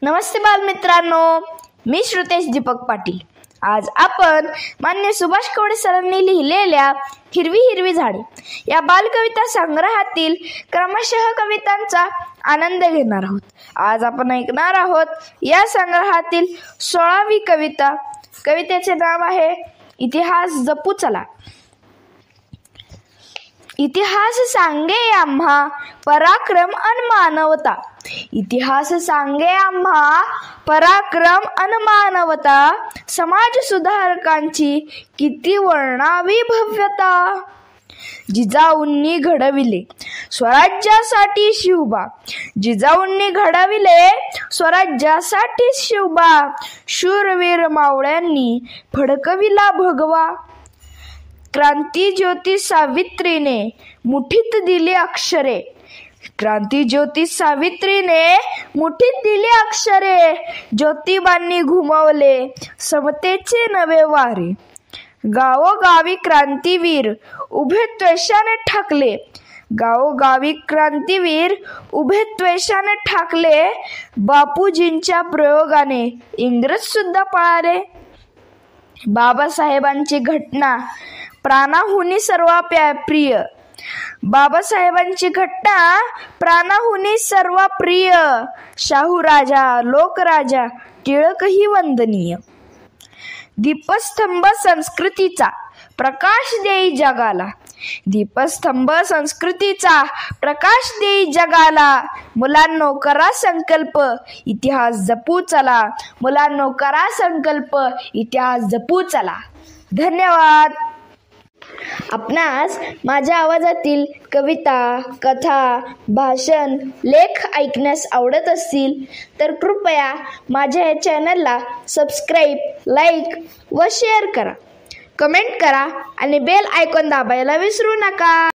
नमस्ते बालमित्रांनो, मी श्रुतेश दीपक पाटील। आज आपण मान्य सुभाष कवडे सरांनी लिहिलेल्या हिरवी हिरवी झाडे या बालकविता संग्रहातील क्रमशः कवितांचा आनंद घेणार आहोत। आज आपण ऐकणार आहोत या संग्रहातील 16वी कविता। कवितेचे नाव आहे इतिहास जपू चला। इतिहास सांगे आम्हा पराक्रम अन मानवता। इतिहास सांगे आम्हा पराक्रम अन मानवता। समाज सुधारकांची किती वर्णावी भव्यता। जिजाऊंनी घडविले स्वराज्यासाठी शिवबा। जिजाऊंनी घडविले स्वराज्यासाठी शिवबा। शूरवीर मावळ्यांनी फडकविला भगवा। क्रांती ज्योती सावित्रीने मुठीत दिली अक्षरे। क्रांती ज्योती सावित्रीने मुठीत दिली अक्षरे। ज्योतिबांनी घुमवले समतेचे नवे वारे। गावोगावी क्रांतीवीर उभे त्वेषाने ठाकले। गावोगावी क्रांतीवीर उभे त्वेषाने ठाकले। बापूजींच्या प्रयोगाने इंग्रज सुद्धा पळाले। बाबासाहेबांची घटना प्राणाहुनी सर्वा प्रिय। बाबासाहेबांची घटना प्राणाहुनी सर्वा प्रिय। शाहू राजा लोकराजा टिळकही वंदनीय। दीपस्तंभ संस्कृतीचा प्रकाश देई जगाला। दीपस्तंभ संस्कृतीचा प्रकाश देई जगाला। मुलांनो करा संकल्प इतिहास जपू चला। मुलांनो करा संकल्प इतिहास जपू चला। धन्यवाद। आपणास माझ्या आवाजातील कविता, कथा, भाषण, लेख ऐकण्यास आवडत असतील तर कृपया माझ्या या चॅनलला सबस्क्राईब, लाईक व शेअर करा। कमेंट करा आणि बेल आयकॉन दाबायला विसरू नका।